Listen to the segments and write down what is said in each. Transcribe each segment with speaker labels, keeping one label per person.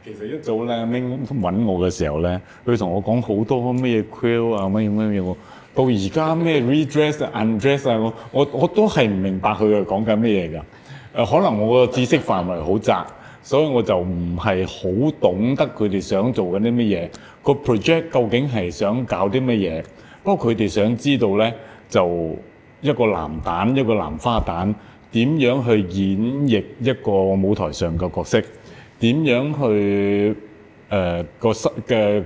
Speaker 1: 其實一早咧，Ming揾我嘅時候咧，佢同我講好多咩 queer 啊，乜嘢，到而家咩 redress 啊、undress 啊，我都係唔明白佢係講緊咩嘢㗎。可能我個知識範圍好窄，所以我就唔係好懂得佢哋想做緊啲乜嘢，個 project 究竟係想搞啲乜嘢。不過佢哋想知道咧，就一個男蛋一個男花旦點樣去演繹一個舞台上嘅角色，點樣去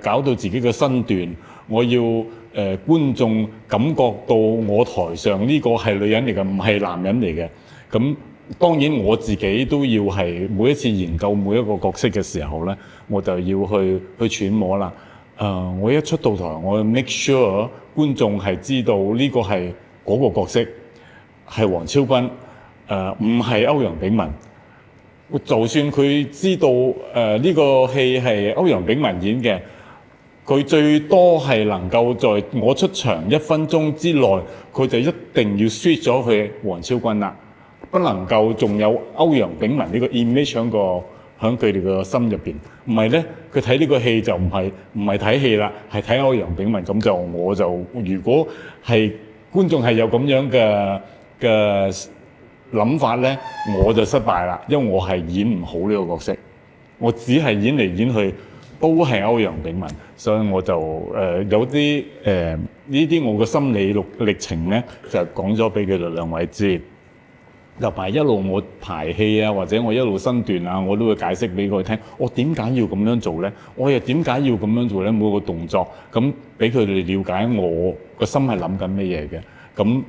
Speaker 1: 搞到自己嘅身段，我要觀眾感覺到我台上呢個係女人嚟嘅，唔係男人嚟嘅。咁當然我自己都要係每一次研究每一個角色嘅時候咧，我就要去揣摩啦。我一出到台，我要 make sure 觀眾係知道呢個係嗰個角色係黃超君，唔係歐陽炳文。就算佢知道呢個戲係歐陽炳文演嘅，佢最多係能夠在我出場1分鐘之內，佢就一定要 switch 咗去黃超君啦，不能夠仲有歐陽炳文呢個 image 喺佢哋個心入邊。唔係咧，佢睇呢個戲就唔係睇戲啦，係睇歐陽炳文。咁我就如果係觀眾係有咁樣嘅諗法咧，我就失敗啦，因為我係演唔好呢個角色，我只係演嚟演去都係歐陽炳文，所以我就有啲呢啲我嘅心理歷程咧，就講咗俾佢哋兩位知。同埋一路我排戲啊，或者我一路身段啊，我都會解釋俾佢聽。我點解要咁樣做咧？我又點解要咁樣做咧？每個動作咁俾佢哋了解我個心係諗緊咩嘢嘅。咁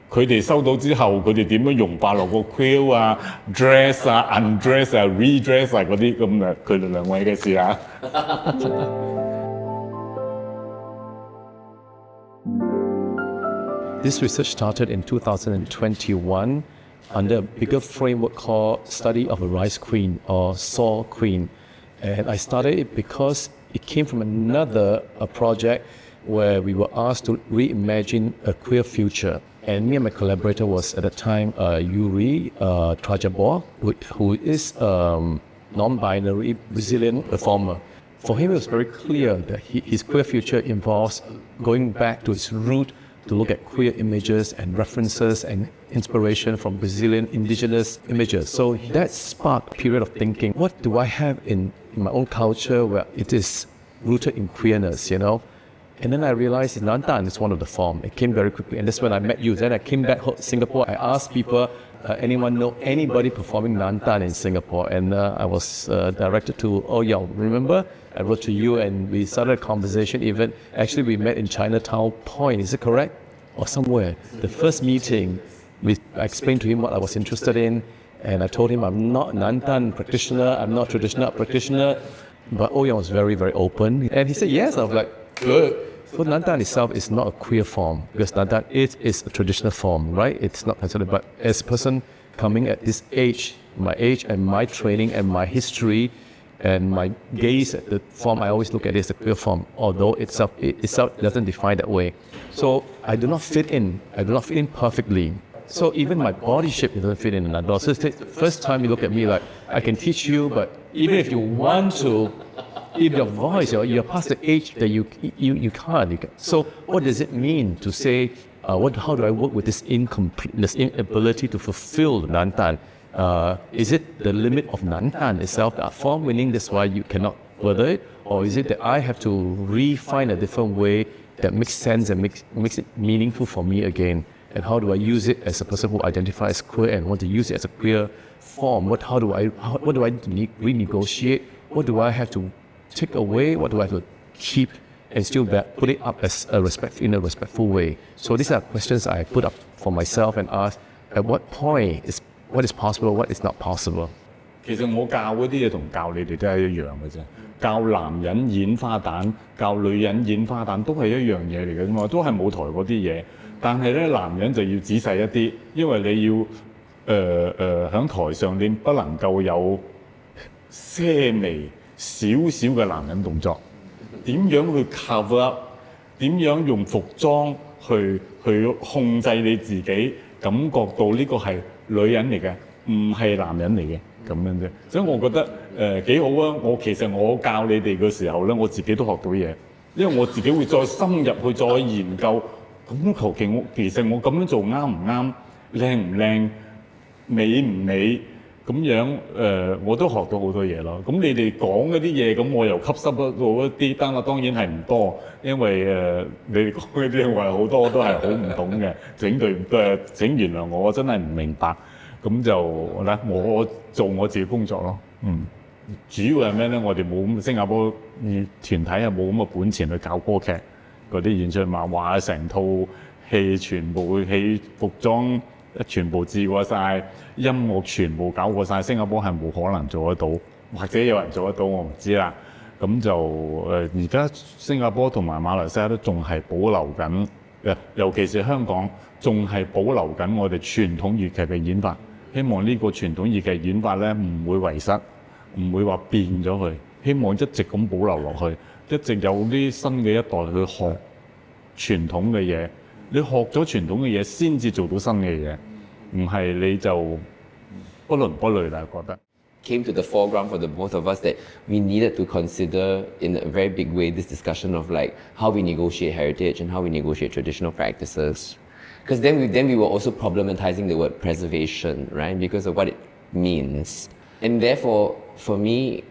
Speaker 1: 佢哋收到之後，佢哋點樣融化落個 quill 啊、dress 啊、undress 啊、redress 啊嗰啲咁啊，佢哋兩位嘅事啊。
Speaker 2: This research started in 2021 under a bigger framework called Study of a Rice Queen or S.O.A.R Queen. And I started it because it came from another project where we were asked to reimagine a queer future. And me and my collaborator was at the time Yuri Trajabor, who is non-binary Brazilian performer. For him, it was very clear that his queer future involves going back to his root to look at queer images and references and inspiration from Brazilian indigenous images. So that sparked a period of thinking, what do I have in my own culture where it is rooted in queerness, you know? And then I realized Nán Dàn is one of the forms. It came very quickly, and that's when I met you. Then I came back to Singapore. I asked people, anyone know anybody performing Nán Dàn in Singapore? And I was directed to, oh yeah, remember? I wrote to you and we started a conversation even. Actually, we met in Chinatown Point, is it correct? Or somewhere. The first meeting, I explained to him what I was interested in, and I told him I'm not a Nán Dàn practitioner, I'm not a traditional practitioner. But Ouyang was very, very open. And he said yes. I was like, good. So Nán Dàn itself is not a queer form, because Nán Dàn is a traditional form, right? It's not considered, but as a person coming at this age, my age and my training and my history and my gaze at the form, I always look at it as a queer form, although itself doesn't define that way. So I do not fit in. I do not fit in perfectly. So even my body shape doesn't fit in Nán Dàn. So it's the first time you look at me like, I can teach you, but even if you want to, if your voice, you're past the age that you can't. So what does it mean to say, how do I work with this incompleteness, inability to fulfill Nán Dàn? Is it the limit of Nán Dàn itself, the art form, meaning that's why you cannot further it? Or is it that I have to refine a different way that makes sense and makes it meaningful for me again? And how do I use it as a person who identifies as queer and want to use it as a queer form? What do I renegotiate? What do I have to take away? What do I have to keep and still put it up as in a respectful way? So these are questions I put up for myself and ask, at what point is what is possible, what is not possible?
Speaker 1: 其實我教嗰啲嘢同教你哋都係一樣嘅啫。教男人演花旦，教女人演花旦都係一樣嘢嚟嘅啫嘛，都係舞台嗰啲嘢。但係咧，男人就要仔細一啲，因為你要喺台上你不能夠有些微少少嘅男人動作。點樣去 cover up？ 點樣用服裝去控制你自己，感覺到呢個係女人嚟嘅，唔係男人嚟嘅。咁樣啫。所以我覺得幾好啊！其實我教你哋嘅時候咧，我自己都學到嘢，因為我自己會再深入去再研究。咁其實我咁樣做啱唔啱、靚唔靚、美唔美咁樣我都學到好多嘢咯。咁你哋講嗰啲嘢，咁我又吸收得到一啲，但係當然係唔多，因為你哋講嗰啲我係好多都係好唔懂嘅，請原諒我真係唔明白。咁就咧，我做我自己工作咯。主要係咩咧？我哋冇咁新加坡團體係冇咁嘅本錢去搞歌劇嗰啲演出漫畫，成套戲全部戲服裝全部治過晒，音樂全部搞過晒。新加坡係冇可能做得到，或者有人做得到我唔知啦。咁就而家新加坡同埋馬來西亞都仲係保留緊，尤其是香港仲係保留緊我哋傳統粵劇嘅演法。希望呢個傳統粵劇演法咧唔會遺失，唔會話變咗佢。希望一直咁保留落去，一直有啲新嘅一代去學傳統嘅嘢。你學咗傳統嘅嘢先至做到新嘅嘢，唔係你就不倫不類啦。覺得
Speaker 3: came to the foreground for the both of us that we needed to consider in a very big way this discussion of like how we negotiate heritage and how we negotiate traditional practices. Because then we were also problematizing the word preservation, right? Because of what it means. And therefore, for me,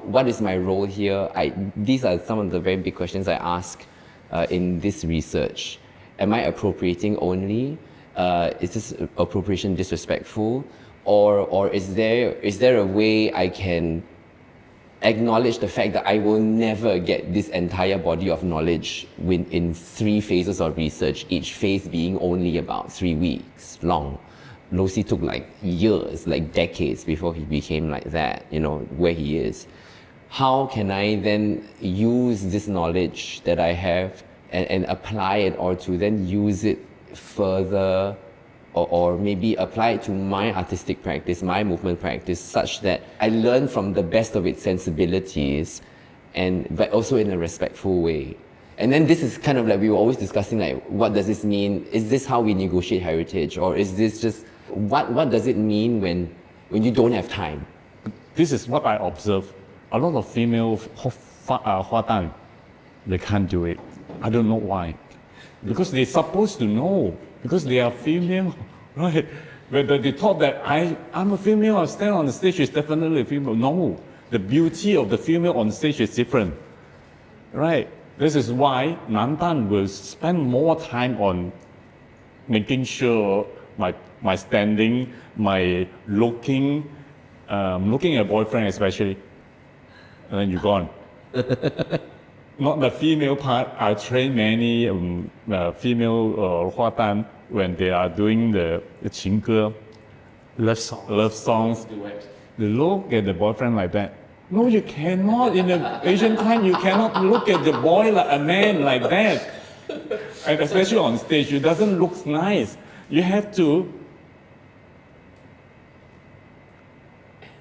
Speaker 3: what is my role here? These are some of the very big questions I ask in this research. Am I appropriating only? Is this appropriation disrespectful? Or is there a way I can acknowledge the fact that I will never get this entire body of knowledge in 3 phases of research, each phase being only about 3 weeks long. Lucy took like years, like decades before he became like that, where he is. How can I then use this knowledge that I have and apply it, or to then use it further, or maybe apply it to my artistic practice, my movement practice, such that I learn from the best of its sensibilities, but also in a respectful way. And then this is kind of like we were always discussing, like, what does this mean? Is this how we negotiate heritage, or is this just what does it mean when you don't have time?
Speaker 1: This is what I observe. A lot of female Huatan, they can't do it. I don't know why. Because they're supposed to know. Because they are female, right? But they thought that I'm a female, I stand on the stage, is definitely a female. No, the beauty of the female on stage is different, right? This is why Nán Dàn will spend more time on making sure my standing, my looking at boyfriend especially, and then you're gone. Not the female part. I train many female Huatan when they are doing the 情歌, love songs. They look at the boyfriend like that. No, you cannot. In the Asian time, you cannot look at the boy like a man like that. And especially on stage, it doesn't look nice. You have to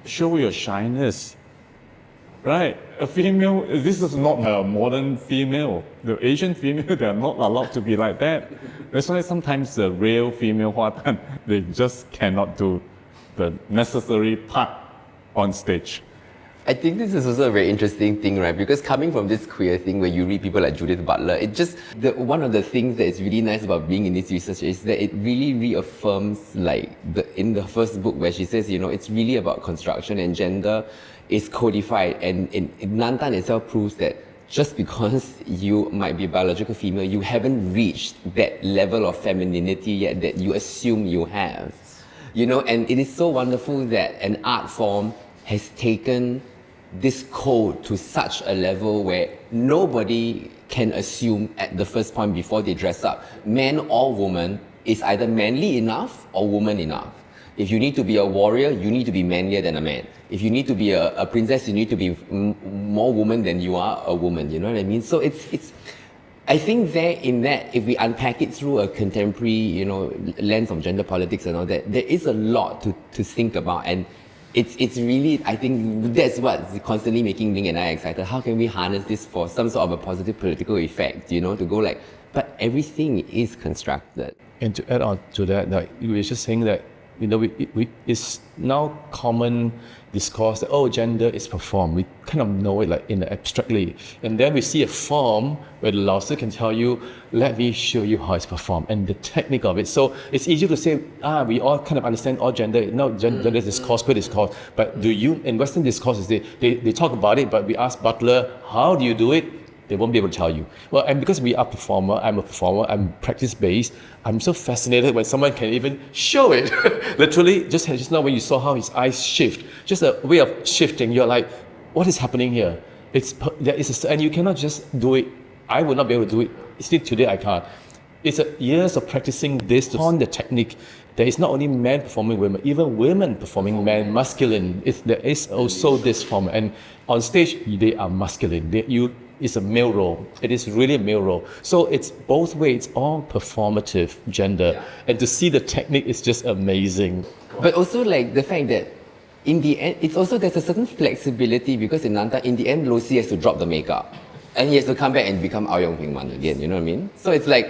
Speaker 1: show your shyness. Right, a female, this is not a modern female. The Asian female, they are not allowed to be like that. That's why sometimes the real female Huatan, they just cannot do the necessary part on stage.
Speaker 3: I think this is also a very interesting thing, right? Because coming from this queer thing where you read people like Judith Butler, one of the things that is really nice about being in this research is that it really reaffirms, like, in the first book where she says, it's really about construction and gender is codified, and Nán Dàn itself proves that just because you might be a biological female, you haven't reached that level of femininity yet that you assume you have. And it is so wonderful that an art form has taken this code to such a level where nobody can assume at the first point before they dress up, man or woman, is either manly enough or woman enough. If you need to be a warrior, you need to be manlier than a man. If you need to be a princess, you need to be more woman than you are a woman. You know what I mean? So it's. I think in that, if we unpack it through a contemporary, lens of gender politics and all that, there is a lot to think about, and it's really, I think that's what's constantly making Ming and I excited. How can we harness this for some sort of a positive political effect? To go like, but everything is constructed.
Speaker 2: And to add on to that, like you were just saying that it's now common discourse that, oh, gender is performed. We kind of know it like in the abstractly. And then we see a form where the Lao Tzu can tell you, let me show you how it's performed and the technique of it. So it's easy to say, we all kind of understand all gender. No, gender discourse, queer discourse. But do you, in Western discourses, they talk about it, but we ask Butler, how do you do it? They won't be able to tell you. Well, and because we are I'm a performer, I'm practice-based, I'm so fascinated when someone can even show it. Literally, just now when you saw how his eyes shift, just a way of shifting, you're like, what is happening here? And you cannot just do it. I will not be able to do it. Still today, I can't. It's years of practicing this to hone the technique. There is not only men performing women, even women performing men, masculine. There is also this form. And on stage, they are masculine. It's a male role. It is really a male role. So it's both ways, it's all performative gender. Yeah. And to see the technique is just amazing.
Speaker 3: But also like the fact that in the end, it's also there's a certain flexibility because in Nán Dàn, in the end, Lucy has to drop the makeup. And he has to come back and become Ao Yong Ping Man again, you know what I mean? So it's like,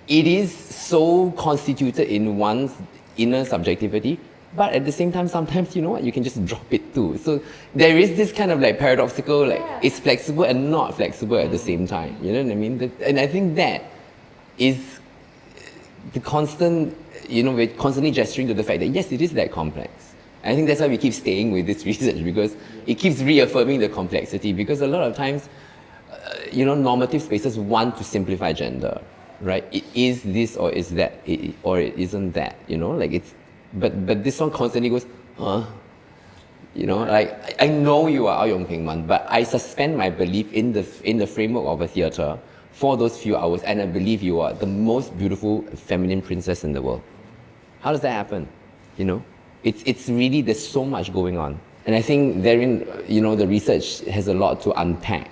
Speaker 3: it is so constituted in one's inner subjectivity, but at the same time, sometimes, you know what, you can just drop it too. So there is this kind of like paradoxical, like it's flexible and not flexible at the same time, you know what I mean? And I think that is the constant, we're constantly gesturing to the fact that yes, it is that complex. And I think that's why we keep staying with this research because it keeps reaffirming the complexity because a lot of times, normative spaces want to simplify gender, right? It is this or is that, or it isn't that, like it's, but this one constantly goes, huh? Like I know you are Ao Yong Ping Man, but I suspend my belief in the framework of a theatre for those few hours, and I believe you are the most beautiful feminine princess in the world. How does that happen? It's really, there's so much going on, and I think therein, the research has a lot to unpack.